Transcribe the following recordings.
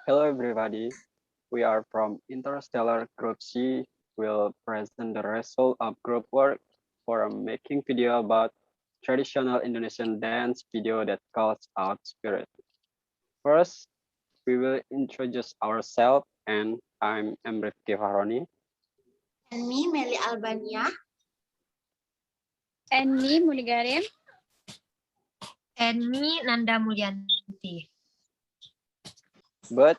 Hello everybody, we are from Interstellar Group C. We'll present the result of group work for making video about traditional Indonesian dance video that calls out spirit. First, we will introduce ourselves and I'm M.Rifqy Fakhroni. And me, Melly Albaniah. And me, Munigarim. And me, Nanda Mulyanti. But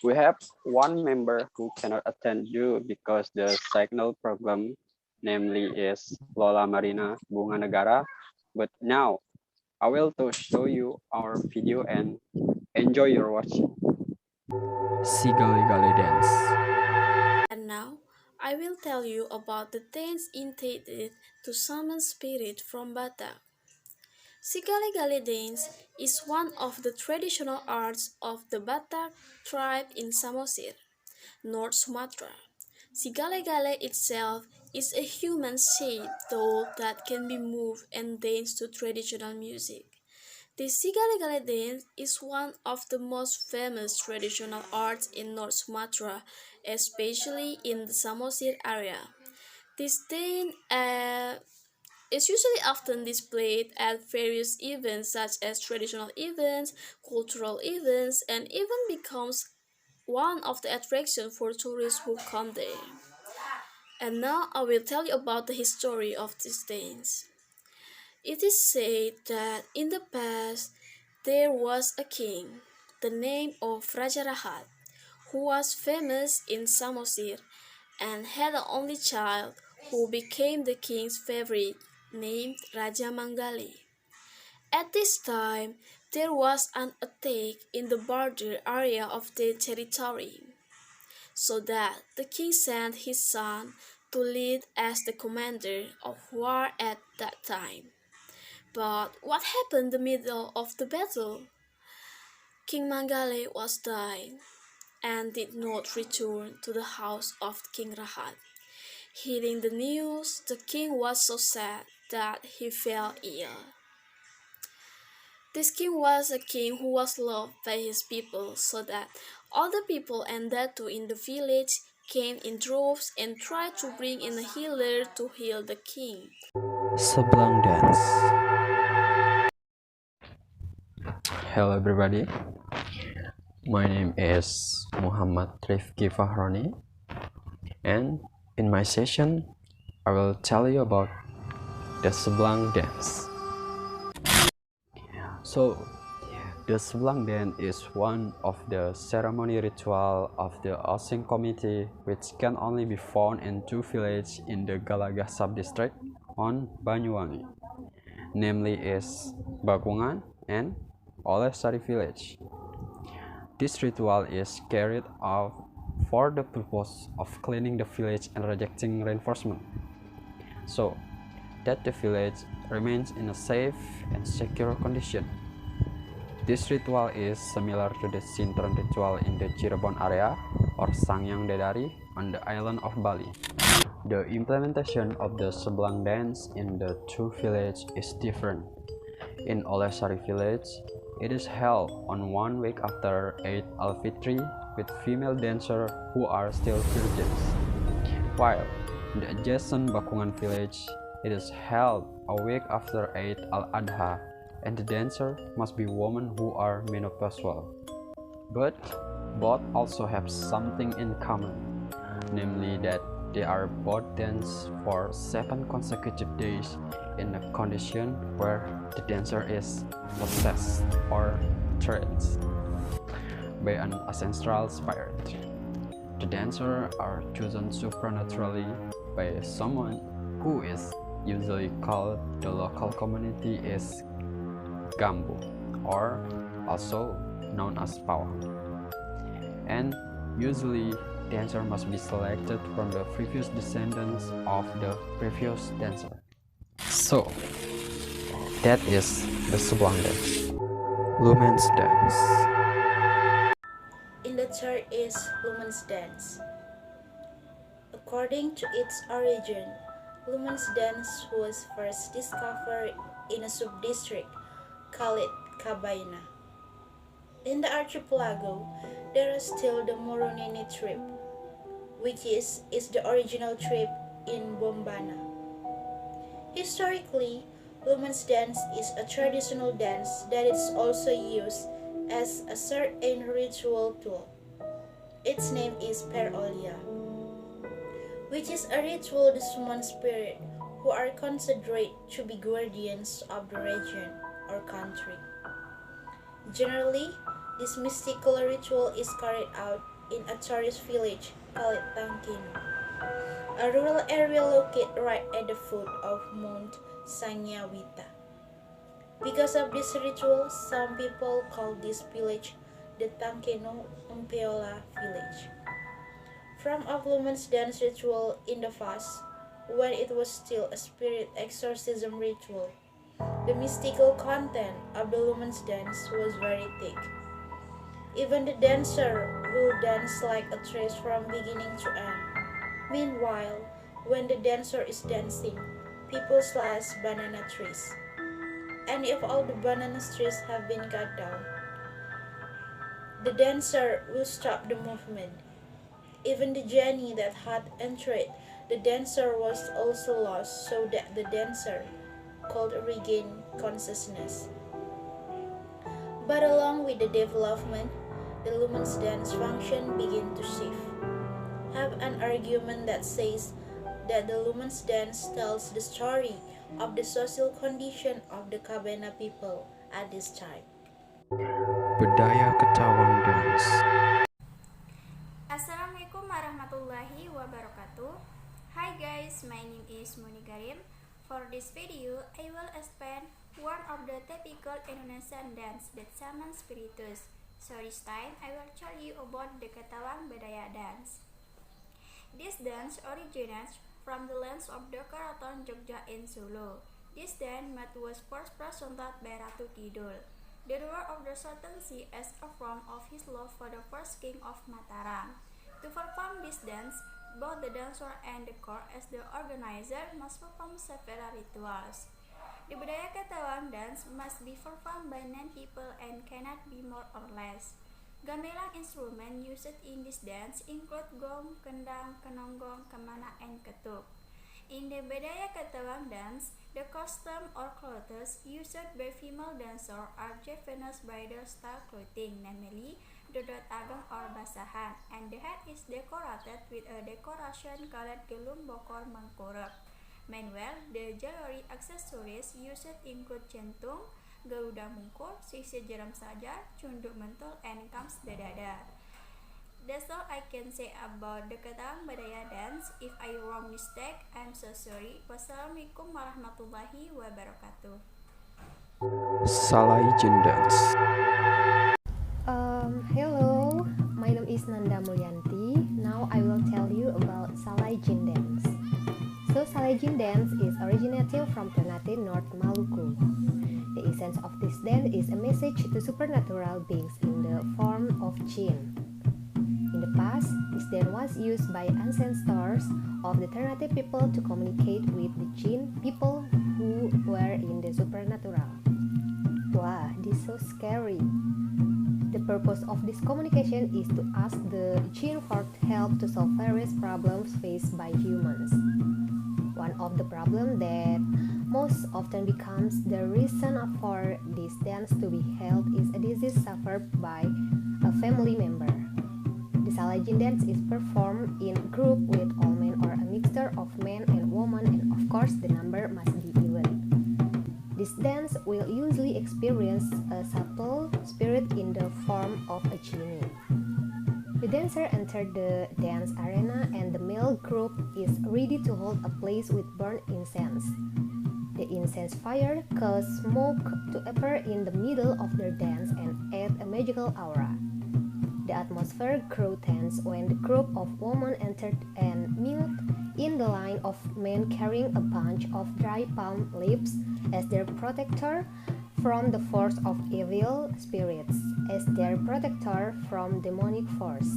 we have one member who cannot attend due because the signal problem, namely is Lola Marina Bunga Negara. But now I will to show you our video and enjoy your watching. Sigali dance. And now, I will tell you about the dance intended to summon spirit from Batak. Sigali dance is one of the traditional arts of the Batak tribe in Samosir, North Sumatra. Sigale itself is a human-shaped doll that can be moved and dance to traditional music. The Sigale dance is one of the most famous traditional arts in North Sumatra, especially in the Samosir area. This dance is usually often displayed at various events such as traditional events, cultural events, and even becomes one of the attractions for tourists who come there. And now I will tell you about the history of this dance. It is said that in the past there was a king, the name of Raja Rahat, who was famous in Samosir and had an only child who became the king's favorite, named Raja Manggali. At this time, there was an attack in the border area of their territory, so that the king sent his son to lead as the commander of war at that time. But what happened in the middle of the battle? King Mangale was died and did not return to the house of King Rahat. Hearing the news, the king was so sad that he fell ill. This king was a king who was loved by his people, so that all the people and that too in the village came in droves and tried to bring in a healer to heal the king. Seblang dance. Hello everybody. My name is M.Rifqy Fakhroni, and in my session I will tell you about the Seblang dance. So, the Seblang dance is one of the ceremony ritual of the Osing community, which can only be found in two villages in the Galagah sub-district on Banyuwangi, namely is Bakungan and Olesari village. This ritual is carried out for the purpose of cleaning the village and rejecting reinforcement, so that the village remains in a safe and secure condition. This ritual is similar to the Sintron ritual in the Cirebon area or Sangyang Dedari on the island of Bali. The implementation of the Seblang dance in the two villages is different. In Olesari village, it is held on 1 week after Eid al-Fitri with female dancers who are still virgins, while in the adjacent Bakungan village, it is held a week after Eid al-Adha, and the dancer must be women who are menopausal. But both also have something in common, namely that they are both dance for 7 consecutive days in a condition where the dancer is possessed or tranced by an ancestral spirit. The dancers are chosen supernaturally by someone who is usually called the local community is Gambu, or also known as Pawang. And usually dancer must be selected from the previous descendants of the previous dancer. So that is the Seblang dance. Lumen's dance. In the third is Lumen's dance. According to its origin, Lumen's dance was first discovered in a sub-district called Kabaina. In the archipelago, there is still the Moronene trip, which is the original trip in Bombana. Historically, women's dance is a traditional dance that is also used as a certain ritual tool. Its name is Perolia, which is a ritual the summon spirit who are considered to be guardians of the region or country. Generally, this mystical ritual is carried out in a tourist village called Tangkino, a rural area located right at the foot of Mount Sanyawita. Because of this ritual, some people call this village the Tangkino Umpeola village. From a woman's dance ritual in the past, when it was still a spirit exorcism ritual, the mystical content of the woman's dance was very thick. Even the dancer will dance like a trace from beginning to end. Meanwhile, when the dancer is dancing, people slash banana trees. And if all the banana trees have been cut down, the dancer will stop the movement. Even the genie that had entered the dancer was also lost, so that the dancer could regain consciousness. But along with the development, the women's dance function began to shift. Have an argument that says that the women's dance tells the story of the social condition of the Kabena people at this time. Budaya Ketawang Dance. Assalamualaikum warahmatullahi wabarakatuh. Hi guys, my name is Munigarim. For this video, I will explain one of the typical Indonesian dance that summons spiritus. So this time, I will tell you about the Ketawang Budaya dance. This dance originates from the lands of the Keraton Jogja in Solo. This dance was first presented by Ratu Kidul, the ruler of the Southern Sea, as a form of his love for the first king of Mataram. To perform this dance, both the dancer and the court as the organizer must perform several rituals. The Budaya Ketawang dance must be performed by 9 people and cannot be more or less. Gamelan instruments used in this dance include gong, kendang, kenonggong, kemana, and ketuk. In the Budaya Ketawang dance, the costume or clothes used by female dancers are Javanese bridal style clothing, namely dodot ageng or basahan, and the head is decorated with a decoration called gelung bokor mengkurep. Meanwhile, the jewelry accessories used include centung, garuda mungkur, sisir jeram saja, cunduk mentul, and comes the dada. That's all I can say about the Ketawang Budaya dance. If I wrong mistake, I'm so sorry. Wassalamualaikum warahmatullahi wabarakatuh. Salah Izin Dance. Hello, my name is Nanda Mulyanti. Now I will tell you about Salah Izin dance. So Salah Izin dance is originating from Ternate, North Maluku. The essence of this dance is a message to supernatural beings in the form of jinn. In the past, this dance was used by ancestors of the Ternate people to communicate with the jinn people who were in the supernatural. Wow, this is so scary. The purpose of this communication is to ask the jinn for help to solve various problems faced by humans. One of the problems that most often becomes the reason for this dance to be held is a disease suffered by a family member. The Salah Izin dance is performed in group with all men or a mixture of men and women, and of course the number must be even. This dance will usually experience a subtle spirit in the form of a genie. The dancer enters the dance arena and the male group is ready to hold a place with burnt incense. The incense fire causes smoke to appear in the middle of their dance and add a magical aura. The atmosphere grew tense when the group of women entered and knelt in the line of men carrying a bunch of dry palm leaves as their protector from the force of evil spirits, as their protector from demonic force.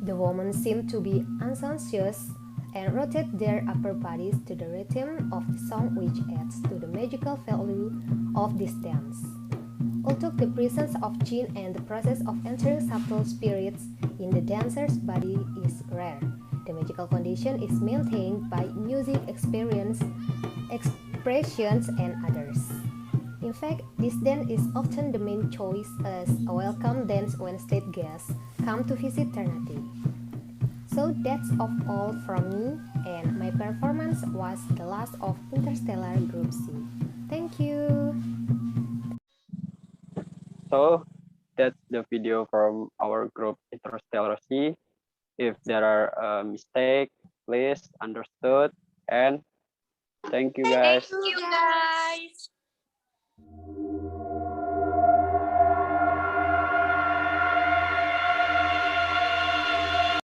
The women seemed to be unconscious and rotate their upper bodies to the rhythm of the song, which adds to the magical value of this dance. Although the presence of jinn and the process of entering subtle spirits in the dancer's body is rare, the magical condition is maintained by music, experience, expressions, and others. In fact, this dance is often the main choice as a welcome dance when state guests come to visit Ternate. So that's all from me, and my performance was the last of Interstellar Group C. Thank you. So that's the video from our group Interstellar C. If there are mistakes, please understood, and thank you guys. Thank you guys.